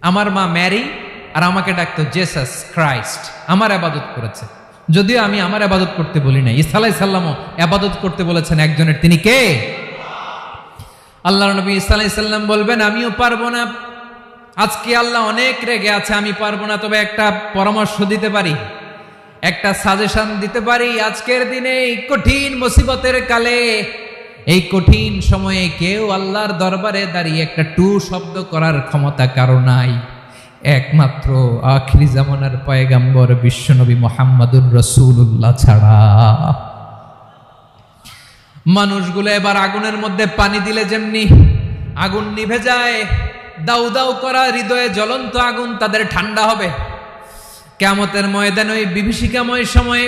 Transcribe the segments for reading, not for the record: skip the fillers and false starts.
আমার মা ম্যারি আর আমাকে ডাকতো জেসাস ক্রাইস্ট, আমার আবাদত করেছে। যদিও আমি আমার আবাদত করতে বলি না, ঈসা আলাইহিস সালামও আবাদত করতে বলেছেন একজনের, তিনি কে? আল্লাহর নবী ঈসা আলাইহিস সালাম বলবেন আমিও পারবো না, আজকে আল্লাহ অনেক রেগে আছে, আমি পারবো না, তবে একটা পরামর্শ দিতে পারি, একটা সাজেশন দিতে পারি। আজকের দিনে এই কঠিন মুসিবতের কালে, এই কঠিন সময়ে কেউ আল্লাহর দরবারে দাঁড়িয়ে একটা টু শব্দ করার ক্ষমতা কারো নাই, একমাত্র আখিরি জামানার পয়গাম্বর বিশ্বনবী মুহাম্মদুর রাসূলুল্লাহ ছাড়া। মানুষগুলো এবার আগুনের মধ্যে পানি দিলে যেমনি আগুন নিভে যায়, দাউ দাউ করা হৃদয়ে জ্বলন্ত আগুন তাদের ঠান্ডা হবে। কিয়ামতের ময়দানে ওই বিভীষিকাময় সময়ে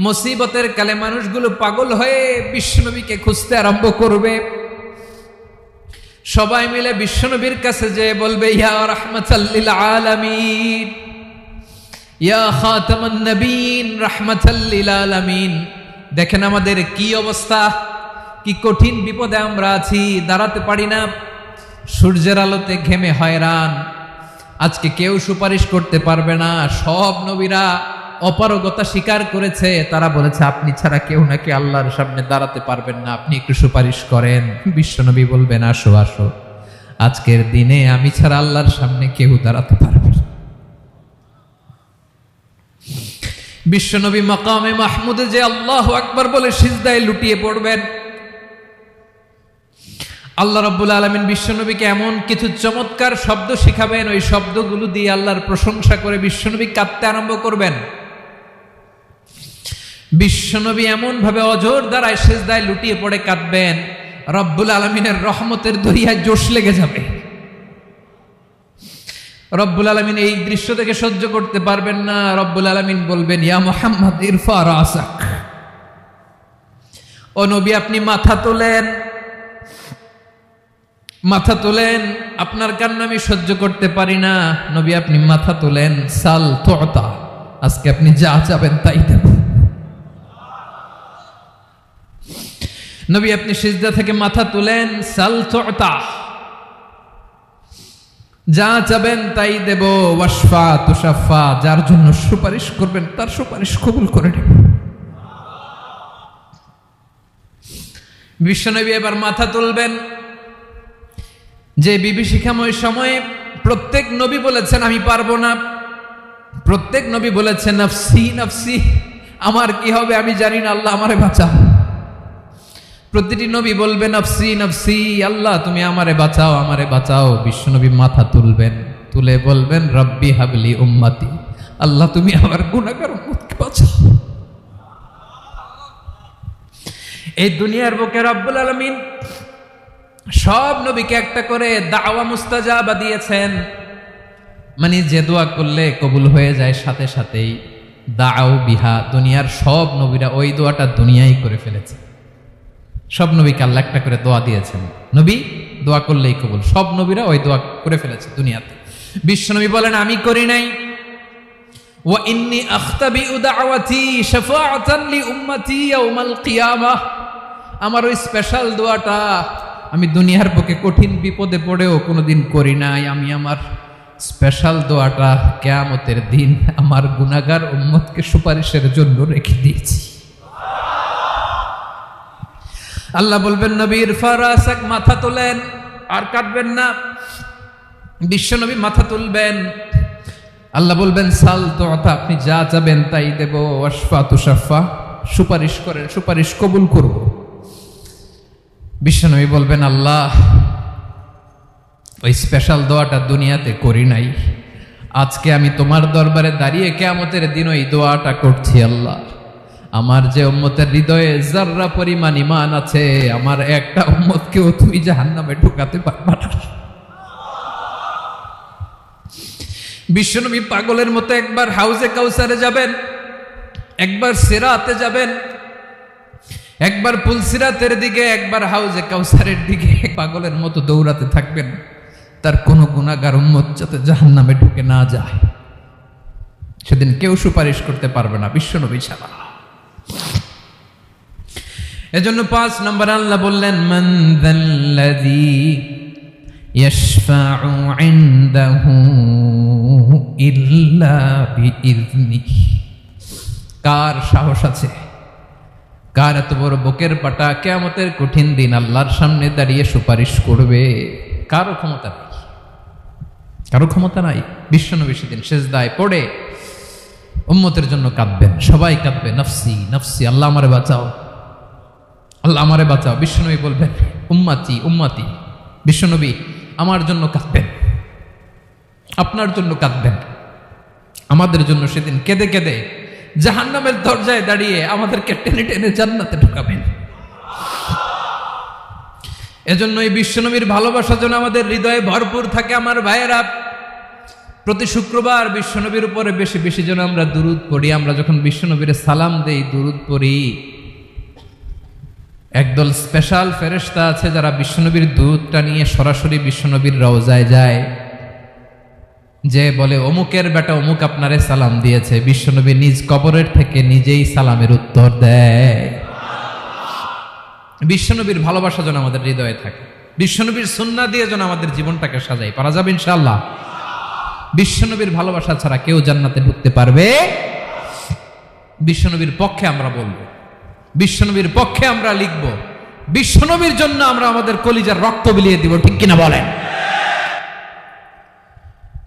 মুসিবতের কালে মানুষগুলো পাগল হয়ে বিশ্বনবীকে খুঁজতে আরম্ভ করবে। সবাই মিলে বিশ্বনবীর কাছে যে বলবে ইয়া রাহমাতাল লিল আলামিন, ইয়া খাতামান নবীন, রাহমাতাল লিল আলামিন। দেখেন আমাদের কি অবস্থা, কি কঠিন বিপদে আমরা আছি, দাঁড়াতে পারি না, সূর্যের আলোতে ঘেমে হয়রান। আজকে কেউ সুপারিশ করতে পারবে না। সব নবীরা অপারগতা স্বীকার করেছে, তারা বলেছে আপনি ছাড়া কেউ নাকি আল্লাহর সামনে দাঁড়াতে পারবেন না, আপনি একটু সুপারিশ করেন। বিশ্বনবী বলবেন আসো আসো, আজকের দিনে আমি ছাড়া আল্লাহর সামনে কেউ দাঁড়াতে পারবে না। বিশ্বনবী মাকামে মাহমুদে যে আল্লাহু আকবার বলে সিজদায় লুটিয়ে পড়বেন। আল্লাহ রাব্বুল আলামিন বিশ্বনবীকে এমন কিছু চমৎকার শব্দ শিখাবেন, ওই শব্দগুলো দিয়ে আল্লাহর প্রশংসা করে বিশ্বনবী কাঁদতে আরম্ভ করবেন। বিশ্বনবী এমন ভাবে অজর দ্বারায় সিজদায় লুটিয়ে পড়ে কাঁদবেন, রব্বুল আলামিনের রহমতের দরিয়ায় জোশ লেগে যাবে। রব্বুল আলামিন এই দৃশ্য থেকে সহ্য করতে পারবেন না। রব্বুল আলামিন বলবেন ইয়া মুহাম্মদ ইরফা রাসাক, ও নবী আপনি মাথা তোলেন, মাথা তোলেন, আপনার কান্না আমি সহ্য করতে পারি না। নবী আপনি মাথা তোলেন, সাল তুতা, আজকে আপনি যা চাবেন তাই দেব। নবী আপনি সিজদা থেকে মাথা তুলেন, সাল তুতা, যা চাবেন তাই দেব। ওয়াশফা তুশাফা, যার জন্য সুপারিশ করবেন তার সুপারিশ কবুল করে নেব। বিশ্বনবী এবার মাথা তুলবেন। যে বিভীষিকাময় সময়ে প্রত্যেক নবী বলেছেন আমি পারবো না, প্রত্যেক নবী বলেছেন নফসি নফসি, আমার কি হবে আমি জানি না, আল্লাহ আমারে বাঁচাও। প্রতিটি নবী বলবেন নফসি নফসি, আল্লাহ তুমি আমারে বাঁচাও আমারে বাঁচাও। বিশ্বনবী মাথা তুলবেন, তুলে বলবেন রব্বি হাবলি উম্মতি, আল্লাহ তুমি আমার গুনাহগার উম্মতকে বাঁচাও। এই দুনিয়ার বুকে রব্বুল আলামিন সব নবীকে একটা করে দাওয়া মুস্তাজাবা দিয়েছেন, মানে যে দোয়া করলে কবুল হয়ে যায় সাথে সাথেই। দাও বিহা, দুনিয়ার সব নবীরা ওই দোয়াটা দুনিয়ায় করে ফেলেছে। সব নবীকে আল্লাহ একটা করে দোয়া দিয়েছেন, নবী দোয়া করলেই কবুল, সব নবীরা ওই দোয়া করে ফেলেছে দুনিয়াতে। বিশ্বনবী বলেন আমি করি নাই। ওয়া ইন্নী আখতাবিউ দাওয়াতি শাফাআতান লি উম্মতি ইয়াউমাল কিয়ামাহ, আমার ওই স্পেশাল দোয়াটা আমি দুনিয়ার বুকে কঠিন বিপদে পড়েও কোনোদিন করি নাই। আমি আমার স্পেশাল দোয়াটা কিয়ামতের দিন আমার গুনাহগার উম্মতকে সুপারিশের জন্য রেখে দিয়েছি। আল্লাহ বলবেন নবী ইরফা রাসাক, মাথা তোলেন, আর কাটবেন না। বিশ্বনবী মাথা তুলবেন, আল্লাহ বলবেন সাল তুতা, আপনি যা চাবেন তাই দেব। ওয়াশফা তুশাফা, সুপারিশ করেন সুপারিশ কবুল করব। বিশ্বনবী বলবেন আল্লাহ ওই স্পেশাল দোয়াটা দুনিয়াতে করি নাই, আজকে আমি তোমার দরবারে দাঁড়িয়ে কিয়ামতের দিন ওই দোয়াটা করছি। আল্লাহ আমার যে উম্মতের হৃদয়ে যাররা পরিমাণ ঈমান আছে, আমার একটা উম্মতকেও তুমি জাহান্নামে ঢুকাতে পারবা না। বিশ্বনবী পাগলের মতো একবার হাউজে কাউসারে যাবেন, একবার সিরাতে যাবেন, একবার পুলসিরাতের দিকে, একবার হাউজে কাউসারের দিকে, পাগলের মতো দৌড়াতে থাকবেন, তার কোনো গুনাহগার উম্মত যাতে জাহান্নামে ঢুকে না যায়। সেদিন কেউ সুপারিশ করতে পারবে না বিশ্বনবী ছাড়া। এজন্য 5 নম্বর আল্লাহ বললেন মান যাল্লাযী ইয়াশফাউ ইনদাহু ইল্লা বিইذনিহি। কার সাহস আছে, কার এত বড় বুকের পাটা কিয়ামতের কঠিন দিন আল্লাহর সামনে দাঁড়িয়ে সুপারিশ করবে? কারো ক্ষমতা নেই, কারো ক্ষমতা নাই। বিশ্বনবী সেদিন সেজদায় পড়ে উম্মতের জন্য কাঁদবেন, সবাই কাঁদবে, নফসি নফসি, আল্লাহ আমারে বাঁচাও, আল্লাহ আমারে বাঁচাও। বিশ্বনবী বলবেন উম্মতি উম্মতি। বিশ্বনবী আমার জন্য কাঁদবেন, আপনার জন্য কাঁদবেন, আমাদের জন্য সেদিন কেঁদে কেঁদে জাহান্নামের দরজায় দাঁড়িয়ে আমাদেরকে টেনে টেনে জান্নাতে ঢুকাবেন। এজন্য এই বিশ্বনবীর ভালোবাসা যেন আমাদের হৃদয়ে ভরপুর থাকে। আমার ভাইয়েরা, প্রতি শুক্রবার বিশ্বনবীর উপরে বেশি বেশি যেন আমরা দুরূদ পড়ি। আমরা যখন বিশ্বনবীর সালাম দেই, দুরূদ পড়ি, একদল স্পেশাল ফেরেশতা আছে যারা বিশ্বনবীর দুরূদটা নিয়ে সরাসরি বিশ্বনবীর রওজায় যায়, যে বলে অমুকের বেটা অমুক আপনারে সালাম দিয়েছে। বিশ্বনবী নিজ কবরের থেকে নিজেই সালামের উত্তর দেয়। বিশ্বনবীর ভালোবাসা যেন আমাদের হৃদয়ে থাকে, বিশ্বনবীর সুন্নাহ দিয়ে যেন আমাদের জীবনটাকে সাজাই। পারা যাবে ইনশাআল্লাহ? বিশ্বনবীর ভালোবাসা ছাড়া কেউ জান্নাতে ঢুকতে পারবে? বিশ্বনবীর পক্ষে আমরা বলবো, বিশ্বনবীর পক্ষে আমরা লিখব, বিশ্বনবীর জন্য আমরা আমাদের কলিজার রক্ত বিলিয়ে দিব, ঠিক কিনা বলেন?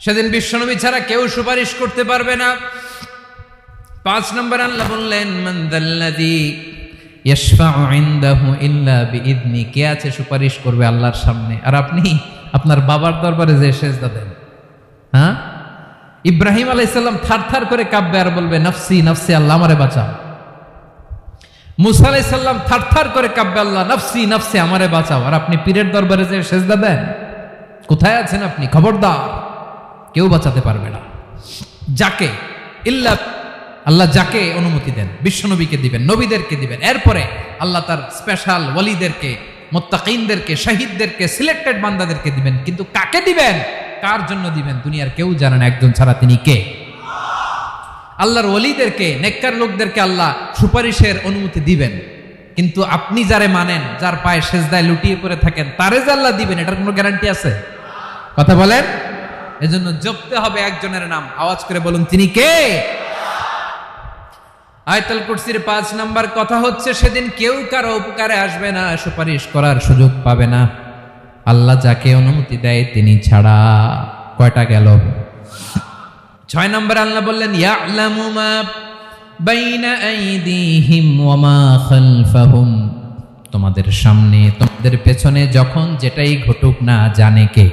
সেদিন বিশ্বনবী ছাড়া কেউ সুপারিশ করতে পারবে না। 5 নম্বর আল্লাহ বললেন মান যাল্লাযী ইয়াশফাউ ইনদাহু ইল্লা বিইذনি। কে আছে সুপারিশ করবে আল্লাহর সামনে? আর আপনি আপনার বাবার দরবারে যে সেজদা দেন, হ্যাঁ? ইব্রাহিম আলাইহিস সালাম থারথার করে কাঁপবে আর বলবে নফসি নফসি, আল্লাহ আমারে বাঁচাও। মুসা আলাইহিস সালাম থারথার করে কাঁপবে, আল্লাহ নফসি নফসি, আমারে বাঁচাও। আর আপনি পীরের দরবারে যে সেজদা দেন, কোথায় আছেন আপনি? খবরদার, কেউ বাঁচাতে পারবে না। যাকে ইল্লা আল্লাহ যাকে অনুমতি দেন, বিশ্বনবীকে দিবেন, নবীদেরকে দিবেন, এরপরে আল্লাহ তার স্পেশাল ওয়ালিদেরকে, মুত্তাকিনদেরকে, শহীদদেরকে, সিলেক্টেড বান্দাদেরকে দিবেন। কিন্তু কাকে দিবেন, কার জন্য দিবেন, দুনিয়ার কেউ জানে না। একজন ছাড়া, তিনি কে? আল্লাহর ওয়ালিদেরকে, নেককার লোকদেরকে আল্লাহ সুপারিশের অনুমতি দিবেন। কিন্তু আপনি যারে মানেন, যার পায়ে সেজদায় লুটিয়ে পড়ে থাকেন, তারে যে আল্লাহ দিবেন, এটার কোনো গ্যারান্টি আছে? কথা বলেন। এজন্য জপতে হবে একজনের নাম, আওয়াজ করে বলুন, তিনি কে? আয়াতুল কুরসির 5 নাম্বার কথা হচ্ছে, সেদিন কেউ কারো উপকারে আসবে না, সুপারিশ করার সুযোগ পাবে না, আল্লাহ যাকে অনুমতি দেয় তিনি ছাড়া। কয়টা গেল? 6 নাম্বার আল্লাহ বললেন ইয়ালামু মা বাইনা আইদিহিম ওয়া মা খালফাহুম। তোমাদের সামনে, তোমাদের পেছনে যখন যেটাই ঘটুক না জানে কে?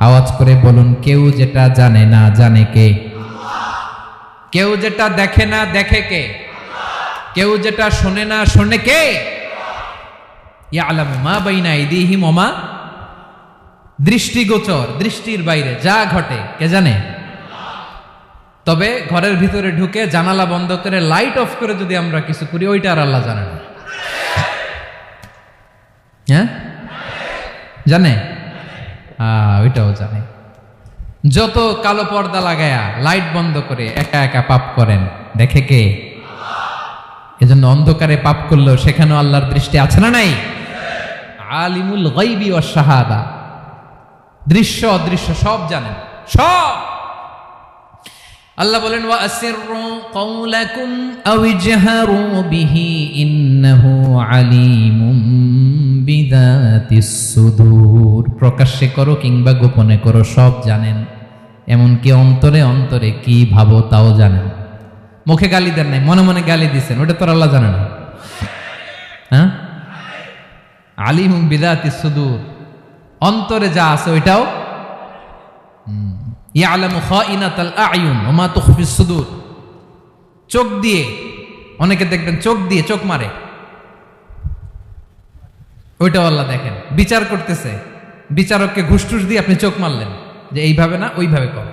আওয়াজ করে বলুন, কেউ যেটা জানে না জানে কে? কেউ যেটা দেখে না দেখে কে? কেউ যেটা শোনে না শোনে কে? ইয়ালামু মা বাইনা আইদিহিম ওয়া মা, দৃষ্টিগোচর, দৃষ্টির বাইরে যা ঘটে কে জানে? তবে ঘরের ভিতরে ঢুকে জানালা বন্ধ করে লাইট অফ করে যদি আমরা কিছু করি, ওইটা আর আল্লাহ জানে না। হ্যাঁ, জানে? ওইটাও জানে। যত কালো পর্দা লাগায়া লাইট বন্ধ করে একা একা পাপ করেন, দেখে কে? এজন্য অন্ধকারে পাপ করলেও সেখানেও আল্লাহর দৃষ্টি আছে না নাই? আলিমুল গায়বি ওয়াশ শাহাদা, দৃশ্য অদৃশ্য সব জানেন, সব। আল্লাহ বলেন ওয়া আসিররু কাওলাকুম আও ইজহারু বিহি ইন্নাহু আলিমুম বিযাতিস সুদূর। প্রকাশ্যে করো কিংবা গোপনে করো, সব জানেন। এমনকি অন্তরে অন্তরে কি ভাবো তাও জানেন। মুখে গালি দেন নাই, মনে মনে গালি দিচ্ছেন, ওটা তো আল্লাহ জানে না? হ্যাঁ, আলিমুম বিযাতিস সুদূর, অন্তরে যা আছে ওইটাও। ইয়ালামু খাইনাতাল আয়ুন ওয়া মা তুখফিস সুদূর। চোখ দিয়ে, অনেকে দেখবেন চোখ দিয়ে চোখ মারে, ওইটাও আল্লাহ দেখেন। বিচার করতেছে, বিচারককে ঘুষ টুস দিয়ে আপনি চোখ মারলেন যে এইভাবে না ওইভাবে কর,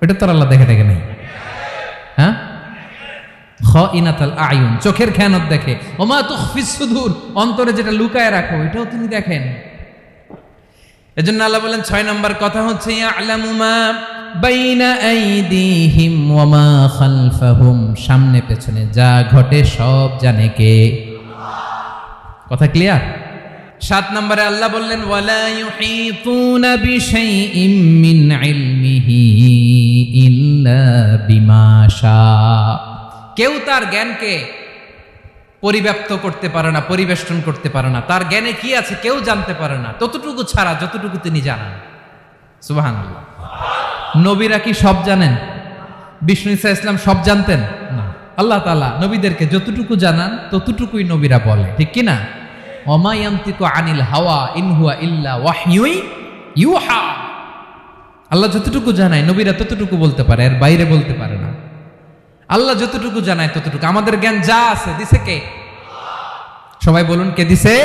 ওইটা তো আল্লাহ দেখে দেখে নাই? হ্যাঁ, খাইনাতাল আয়ুন, চোখের খেয়ানত দেখে। ওয়া মা তুখফিস সুদূর, অন্তরে যেটা লুকায় রাখো ওইটাও তিনি দেখেন। এজন্য আল্লাহ বলেন 6 নম্বর কথা হচ্ছে ইয়ালামু মা বাইনা আইদিহিম ওয়া মা খালফাহুম, সামনে পেছনে যা ঘটে সব জানে কে? কথা ক্লিয়ার? 7 নম্বরে আল্লাহ বললেন ওয়ালা ইউহিতুনা বিশাইইম মিন ইলমিহি ইল্লা বিমা শা। কেউ তার জ্ঞানকে পরিব্যাপ্ত করতে পারে না, পরিবেষ্টন করতে পারে না। তার জ্ঞানে কি আছে কেউ জানতে পারে না, ততটুকু ছাড়া যতটুকু তিনি জানেন। সুবহানাল্লাহ। নবীরা কি সব জানেন? বিষ্ণু ঈসা ইসলাম সব জানতেন না। আল্লাহ তাআলা নবীদেরকে যতটুকু জানান ততটুকুই নবীরা বলে, ঠিক কি না? ওমা ইয়ানতিকু আনিল হাওয়া ইন হুয়া ইল্লা ওয়াহয়ুই ইউহা। আল্লাহ যতটুকু জানায় নবীরা ততটুকু বলতে পারে, এর বাইরে বলতে পারে না। আল্লাহ যতটুকু জানায় ততটুকু। আমাদের জ্ঞান যা আছে দিছে কে? সবাই বলুন, কে দিছে?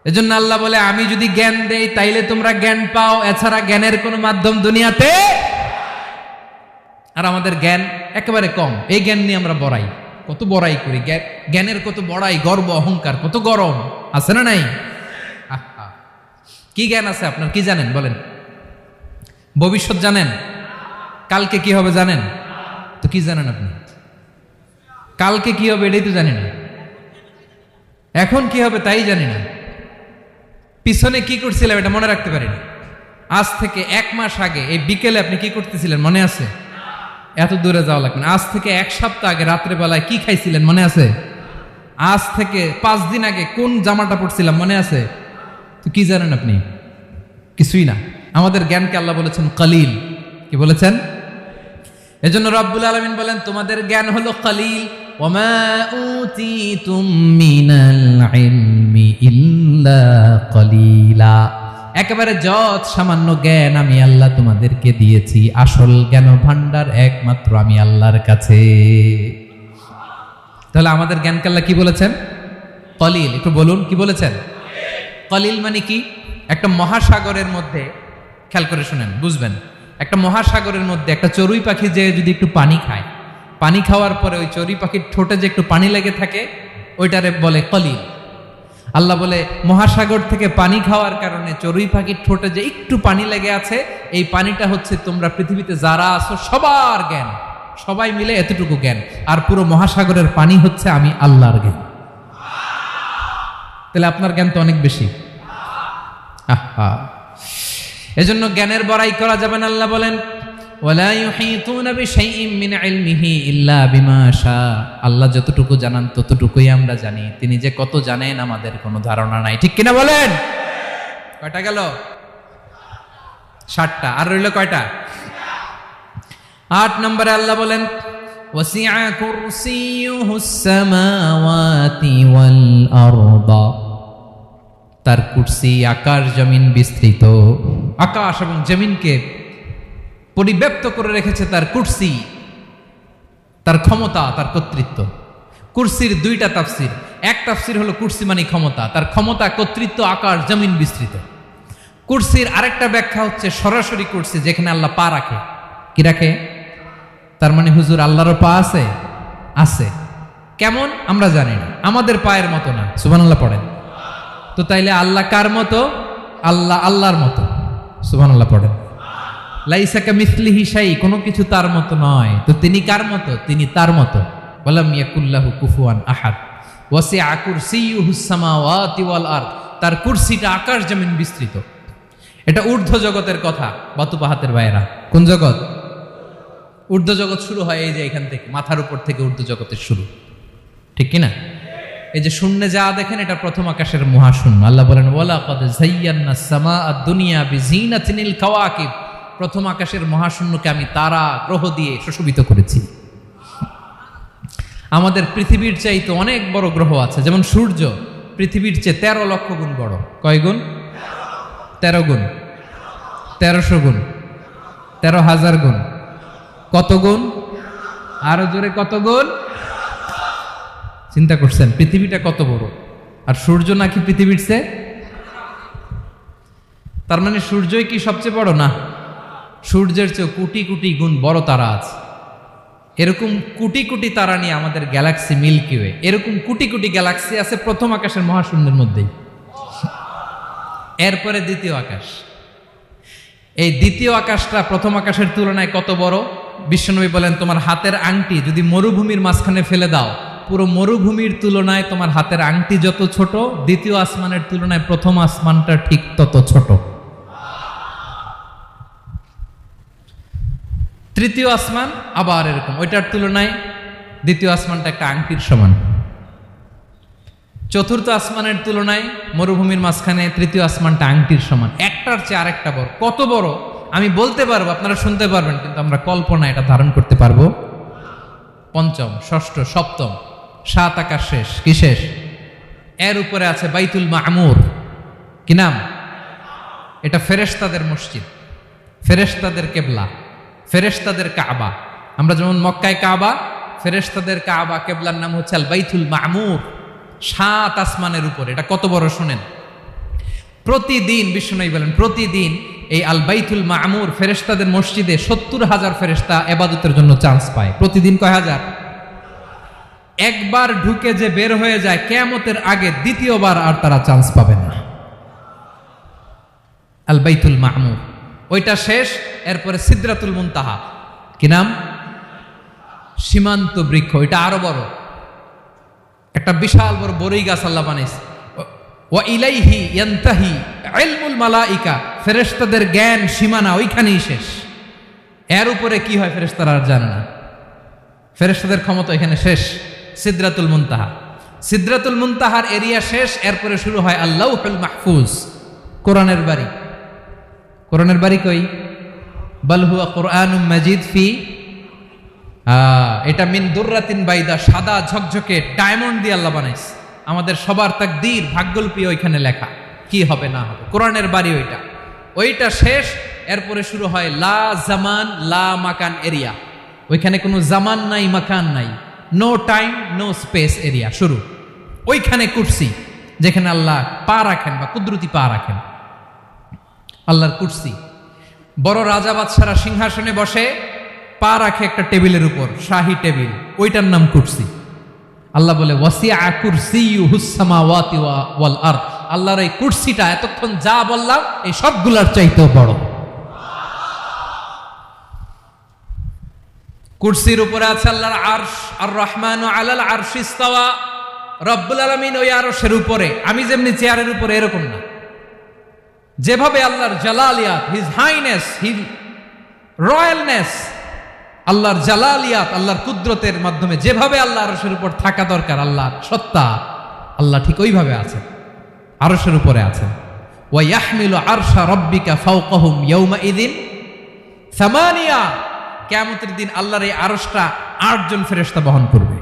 এজন্য আল্লাহ বলে আমি যদি জ্ঞান দেই তাইলে তোমরা জ্ঞান পাও, এছাড়া জ্ঞানের কোনো মাধ্যম দুনিয়াতে। আর আমাদের জ্ঞান একেবারে কম, এই জ্ঞান নিয়ে আমরা বড়াই, কত বড়াই করি, জ্ঞানের কত বড়াই, গর্ব অহংকার, কত গরম আছে না নাই? কি জ্ঞান আছে আপনার? কি জানেন বলেন? ভবিষ্যৎ জানেন? কালকে কি হবে জানেন? তো কি জানেন আপনি? কালকে কি হবে এটাই তো জানি না, এখন কি হবে তাই জানি না, পিছনে কি করছিলাম এটা মনে রাখতে পারি না। আজ থেকে 1 মাস আগে এই বিকেলে আপনি কি করতেছিলেন মনে আছে? এত দূরে যাওয়া লাগবে না। আজ থেকে 1 সপ্তাহ আগে রাত্রে বেলায় কি খাইছিলেন মনে আছে? আজ থেকে 5 দিন আগে কোন জামাটা পরছিলাম মনে আছে? তো কি জানেন আপনি? কিছুই না। আমাদের জ্ঞানকে আল্লাহ বলেছেন কলিল। কি বলেছেন? এজন্য রব্বুল আলামিন বলেন তোমাদের জ্ঞান হলো কলিল। ওমা উতিতুম মিনাল ইলমি ইল্লা কলিলা। একেবারে যত সামান্য জ্ঞান আমি আল্লাহ তোমাদেরকে দিয়েছি, আসল জ্ঞান ভান্ডার একমাত্র আমি আল্লাহর কাছে। তাহলে আমাদের জ্ঞানকে আল্লাহ কি বলেছেন? কলিল। একটু বলুন কি বলেছেন? কলিল মানে কি? একটা মহাসাগরের মধ্যে, খেয়াল করে শুনেন বুঝবেন, একটা মহাসাগরের মধ্যে একটা চড়ুই পাখি যে যদি একটু পানি খায়, পানি খাওয়ার পরে ওই চড়ুই পাখির ঠোঁটে যে একটু পানি লেগে থাকে ওইটারে বলে কলিল। আল্লাহ বলে মহাসাগর থেকে পানি খাওয়ার কারণে চড়ুই পাখির ঠোঁটে যে একটু পানি লেগে আছে, এই পানিটা হচ্ছে তোমরা পৃথিবীতে যারা আছো সবার জ্ঞান, সবাই মিলে এতটুকু জ্ঞান, আর পুরো মহাসাগরের পানি হচ্ছে আমি আল্লাহর জ্ঞান। তাহলে আপনার জ্ঞান তো অনেক বেশি। এজন্য জ্ঞানের বড়াই করা যাবে না। আল্লাহ বলেন ওয়ালা ইউহিতুনা বিশাইইম মিন ইলমিহি ইল্লা বিমা শা। আল্লাহ যতটুকু জানান ততটুকুই আমরা জানি, তিনি যে কত জানেন আমাদের কোনো ধারণা নাই, ঠিক কিনা বলেন? কয়টা গেল? 7টা। আর রইল কয়টা? 8 নম্বরে আল্লাহ বলেন ওয়াসিআ কুরসিয়ুহুস সামাওয়াতি ওয়াল আরদা। তার কুরসি আকাশ জমিন বিস্তৃত। আকাশ এবং জমিনকে পরিব্যাপ্ত করে রেখেছে তার কুরসি, তার ক্ষমতা, তার কর্তৃত্ব। কুরসির 2টা তাফসির। এক তাফসির হলো কুরসি মানে ক্ষমতা, তার ক্ষমতা, কর্তৃত্ব, আকাশ জমিন বিস্তৃত। কুরসির আরেকটা ব্যাখ্যা হচ্ছে সরাসরি কুরসি, যেখানে আল্লাহ পা রাখে। কি রাখে? তার মানে হুজুর আল্লাহরও পা আছে? আছে। কেমন আমরা জানি না, আমাদের পায়ের মতো না। সুবহানাল্লাহ পড়েন তো। তাইলে আল্লাহ কার মতো? আল্লাহ আল্লাহর মতো। সুবহানাল্লাহ পড়েন। লাইসা কামিসলিহি শাই, কোনো কিছু তার মতো নয়। তো তিনি কার মতো? তিনি তার মতো। ওয়ালাম ইয়াকুল্লাহু কুফুয়ান আহাদ। ওয়াসিআ কুরসিয়ুহুস সামাওয়াতি ওয়াল আরদ। তার কুরসিটা আকাশ জমিন বিস্তৃত। এটা ঊর্ধ্ব জগতের কথা বাতুপাহাতের ভাইয়েরা। কোন জগৎ? ঊর্ধ্ব জগৎ শুরু হয় এই যে এখান থেকে, মাথার উপর থেকে ঊর্ধ্ব জগতের শুরু, ঠিক কিনা? এই যে শূন্যে যা দেখেন এটা প্রথম আকাশের মহাশূন্য। আল্লাহ বলেন ওয়ালাকাদ যায়্যানাস সামাআদ দুনিয়া বিজিনাতিল কাওয়াকিব। প্রথম আকাশের মহাশূন্যকে আমি তারা গ্রহ দিয়ে সুশোভিত করেছি। আমাদের পৃথিবীর চাইতে অনেক বড় গ্রহ আছে, যেমন সূর্য পৃথিবীর চেয়ে 13 লক্ষ গুণ বড়। কয় গুণ? 13 গুণ, 1300 গুণ, 13,000 গুণ। কত গুণ? আরো জোরে কত গুণ? চিন্তা করছেন পৃথিবীটা কত বড়, আর সূর্য নাকি পৃথিবীর চেয়ে? তার মানে সূর্যই কি সবচেয়ে বড়? না, সূর্যের চেয়ে কোটি কোটি গুণ বড় তারা আছে। এরকম কোটি কোটি তারা নিয়ে আমাদের গ্যালাক্সি মিল্কি ওয়ে। এরকম কোটি কোটি গ্যালাক্সি আছে প্রথম আকাশের মহাশূন্যের মধ্যেই। এরপরে দ্বিতীয় আকাশ। এই দ্বিতীয় আকাশটা প্রথম আকাশের তুলনায় কত বড়? বিশ্বনবী বলেন তোমার হাতের আংটি যদি মরুভূমির মাঝখানে ফেলে দাও পুরো মরুভূমির তুলনায় তোমার হাতের আংটি যত ছোট, দ্বিতীয় আসমানের তুলনায় প্রথম আসমানটা ঠিক তত ছোট। তৃতীয় আসমান আবার এরকম, ওইটার তুলনায় দ্বিতীয় আসমানটা একটা আংটির সমান। চতুর্থ আসমানের তুলনায় মরুভূমির মাঝখানে তৃতীয় আসমানটা আংটির সমান। একটার চেয়ে আরেকটা বড়। কত বড় আমি বলতে পারবো, আপনারা শুনতে পারবেন, কিন্তু আমরা কল্পনা এটা ধারণ করতে পারবো। পঞ্চম, ষষ্ঠ, সপ্তম, 7 আকাশ শেষ। কি শেষ? এর উপরে আছে বাইতুল মামুর। কি নাম? এটা ফেরেশতাদের মসজিদ, ফেরেশতাদের কেবলা, ফেরেশতাদের কাবা। আমরা যেমন মক্কায় কাবা, ফেরেশতাদের কাবা কেবলার নাম হচ্ছে আল বাইতুল মামুর। 7 আসমানের উপরে। এটা কত বড় শোনেন। প্রতিদিন বিশ্বনবী বলেন, প্রতিদিন এই আল বাইতুল মামুর ফেরেশতাদের মসজিদে 70,000 ফেরেশতা ইবাদতের জন্য চান্স পায়। প্রতিদিন কয় হাজার? একবার ঢুকে যে বের হয়ে যায় কিয়ামতের আগে দ্বিতীয়বার আর তারা চান্স পাবে না। আল বাইতুল মামুর ওইটা শেষ। এরপরে সিদরাতুল মুনতাহা। কি নাম? সীমান্ত বৃক্ষ। ওইটা আরো বড়, একটা বিশাল বড় বড়ই গাছ আল্লাহ বানাইছে। ওয়া ইলাইহি ইয়ানতাহি ইলমুল মালাইকা, ফেরেশতাদের জ্ঞান সীমানা ওইখানেই শেষ। এর উপরে কি হয় ফেরেশতারা আর জানে না। ফেরেশতাদের ক্ষমতা এখানে শেষ। সিদরাতুল মুনতাহা, সিদরাতুল মুনতাহার এরিয়া শেষ। এরপরে শুরু হয় আল্লাহুল মাহফুজ, কোরআনের বাড়ি। কোরআনের বাড়ি কই? বাল হুয়া কুরআনুম মাজিদ ফি, এটা মিন দুররাতিন বাইদা, সাদা ঝকঝকে ডায়মন্ড দিয়ে আল্লাহ বানাইছে। আমাদের সবার তাকদীর, ভাগ্যলিপি ওইখানে লেখা, কি হবে না হবে। কোরআনের বাড়ি ওইটা। ওইটা শেষ। এরপরে শুরু হয় লা জামান লা মাকান এরিয়া। ওইখানে কোনো জামান নাই, মাকান নাই, no time no space area শুরু। ওইখানে কুরসি, যেখানে আল্লাহ পা রাখেন বা কুদরতি পা রাখেন, আল্লাহর কুরসি। বড় রাজা বাদশারা সিংহাসনে বসে পা রাখে একটা টেবিলের উপর, শাহী টেবিল, ওইটার নাম কুরসি। আল্লাহ বলে ওয়াসিআ কুরসিয়ুহুস সামাওয়াতি ওয়াল আরদ। আল্লাহর এই কুরসিটা এতক্ষণ যা বললাম এই সবগুলার চাইতেও বড়। কুরসির উপরে আছে আল্লাহর আরশ। আর রহমানু আলাল আরশি ইস্তাওয়া। রব্বুল আলামিন ওই আরশের উপরে। আমি যেমনি চেয়ারের উপরে এরকম না। যেভাবে আল্লাহর জালালিয়াত, হিজ হাইনেস, হিজ রয়্যালনেস, আল্লাহর জালালিয়াত, আল্লাহর কুদরতের মাধ্যমে যেভাবে আল্লাহ আরশের উপর থাকা দরকার, আল্লাহর সত্তা, আল্লাহ ঠিক ওইভাবে আছেন, আরশের উপরে আছেন। ওয়া ইয়াহমিলু আরশা রাব্বিকা ফাওকাহুম ইয়াওমাইযিন সামানিয়া। কিয়ামতের দিন আল্লাহর এই আরশটা 8 জন ফেরেশতা বহন করবে।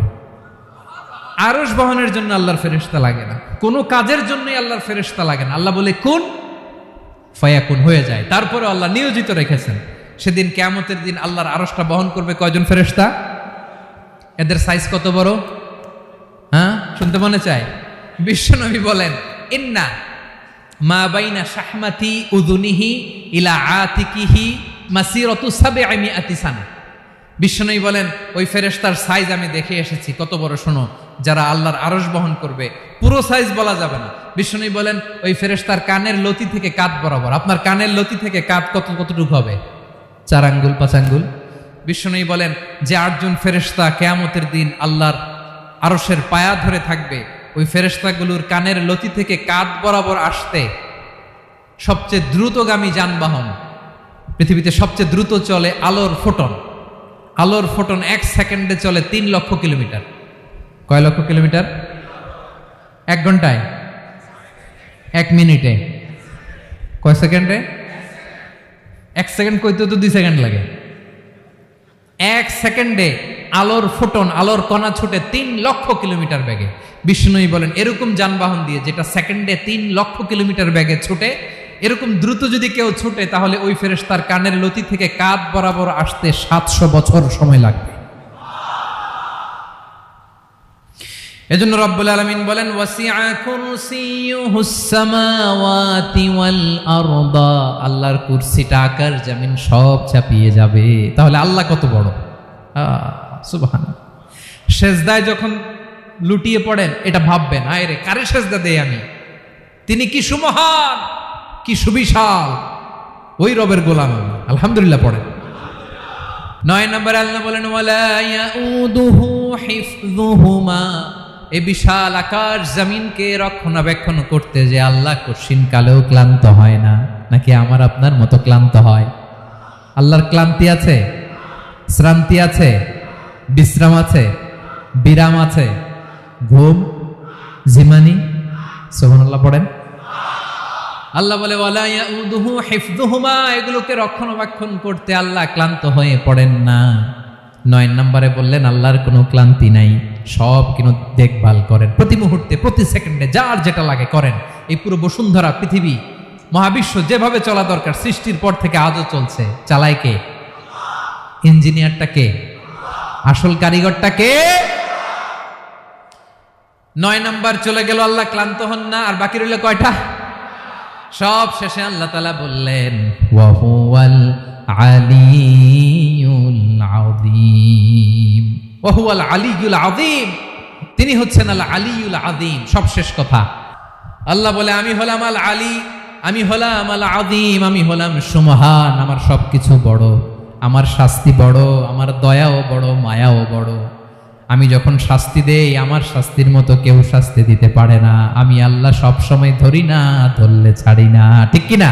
আরশ বহনের জন্য আল্লাহর ফেরেশতা লাগে না, কোনো কাজের জন্যই আল্লাহর ফেরেশতা লাগে না। আল্লাহ বলে কুন ফায়াকুন, হয়ে যায়। তারপরে আল্লাহ নিয়োজিত রেখেছেন। সেদিন কিয়ামতের দিন আল্লাহর আরশটা বহন করবে কয়জন ফেরেশতা? এদের সাইজ কত বড়? হ্যাঁ, শুনতে মনে চায়? বিশ্বনবী বলেন ইন্না মা বাইনা শাহমাতি উযুনিহি ইলা আতিকিহি মাসিরাতু 700 সানা। বিশ্বনবী বলেন ওই ফেরেশতার সাইজ আমি দেখে এসেছি। কত বড় শোনো, যারা আল্লাহর আরশ বহন করবে। পুরো সাইজ বলা যাবে না। বিশ্বনবী বলেন ওই ফেরেশতার কানের লতি থেকে কাঁধ বরাবর। আপনার কানের লতি থেকে কাঁধ কতটুকু হবে? 4 আঙ্গুল 5 আঙ্গুল। বিশ্বনবী বলেন যে 8 জন ফেরেশতা কিয়ামতের দিন আল্লাহর আরশের পায়া ধরে থাকবে, ওই ফেরেশতাগুলোর কানের লতি থেকে কাঁধ বরাবর আসতে সবচেয়ে দ্রুতগামী যানবাহন, পৃথিবীতে সবচেয়ে দ্রুত চলে আলোর ফোটন। আলোর ফোটন 1 সেকেন্ডে চলে 3 লক্ষ কিলোমিটার। কয় লক্ষ কিলোমিটার? 1 ঘন্টায়? 1 মিনিটে? কয় সেকেন্ডে? 1 সেকেন্ড কইতে তো 2 সেকেন্ড লাগে। 1 সেকেন্ডে আলোর ফোটন, আলোর কণা ছুটে 3 লক্ষ কিলোমিটার বেগে। বিষ্ণুই বলেন এরকম যানবাহন দিয়ে, যেটা সেকেন্ডে 3 লক্ষ কিলোমিটার বেগে ছুটে, এরকম দ্রুত যদি কেউ ছুটে, তাহলে ওই ফেরেশতার কানের লতি থেকে কাঁধ বরাবর আসতে 700 বছর সময় লাগবে। এজন্য রব্বুল আলামিন বলেন ওয়াসিআ কুরসিয়ুহুস সামাওয়াতি ওয়াল আরদা। আল্লাহর কুরসিটা আকাশ জমিন সব চাপিয়ে যাবে। তাহলে আল্লাহ কত বড়! সুবহানাল্লাহ। সেজদায় যখন লুটিয়ে পড়েন এটা ভাববেন, আয় রে কারে সেজদা দেই আমি, তিনি কি সুমহান, কি সুবিশাল, ওই রবের গোলাম আলহামদুলিল্লাহ পড়েন। 9 নম্বর আল্লাহ বলেন ওয়ালা ইয়াউদুহু হিফযুহুমা, এই বিশাল আকাশ জমিনকে রক্ষণাবেক্ষণ করতে যে আল্লাহ কঠিন কালেও ক্লান্ত হয় না, নাকি আমার আপনার মতো ক্লান্ত হয়? আল্লাহর ক্লান্তি আছে, শ্রান্তি আছে, বিশ্রাম আছে, বিরাম আছে, ঘুম, জিমানি? সুবহানাল্লাহ পড়েন। আল্লাহ বলে ওয়ালা ইয়াউদুহু হিফযুহুমা, এগুলোকে রক্ষণাবেক্ষণ করতে আল্লাহ ক্লান্ত হয়ে পড়েন না। 9 নম্বরে বললেন আল্লাহর কোনো ক্লান্তি নাই, সব কিন্তু দেখভাল করেন, প্রতি মুহূর্তে প্রতি সেকেন্ডে যার যেটা লাগে করেন। এই পুরো বসুন্ধরা, পৃথিবী, মহাবিশ্ব যেভাবে চলা দরকার সৃষ্টির পর থেকে আজও চলছে। চালায় কে? ইঞ্জিনিয়ারটা কে? আসল কারিগরটা কে? 9 নাম্বার চলে গেল, আল্লাহ ক্লান্ত হন না। আর বাকি রইল কয়টা? সব শেষে আল্লাহ তাআলা বললেন ওয়া হুয়াল আলিয়ুল আযীম, ওয়া হুয়াল আলিয়ুল আযীম, তিনি হচ্ছেন আল আলিয়ুল আযীম। সব শেষ কথা। আল্লাহ বলে আমি হলাম আল আলী, আমি হলাম আল আযীম, আমি হলাম সুমহান, আমার সবকিছু বড়, আমার শাস্তি বড়, আমার দয়াও বড়, মায়াও বড়। আমি যখন শাস্তি দেই আমার শাস্তির মতো কেউ শাস্তি দিতে পারে না। আমি আল্লাহ সব সময় ধরি না, ধরলে ছাড়ি না। ঠিক কিনা?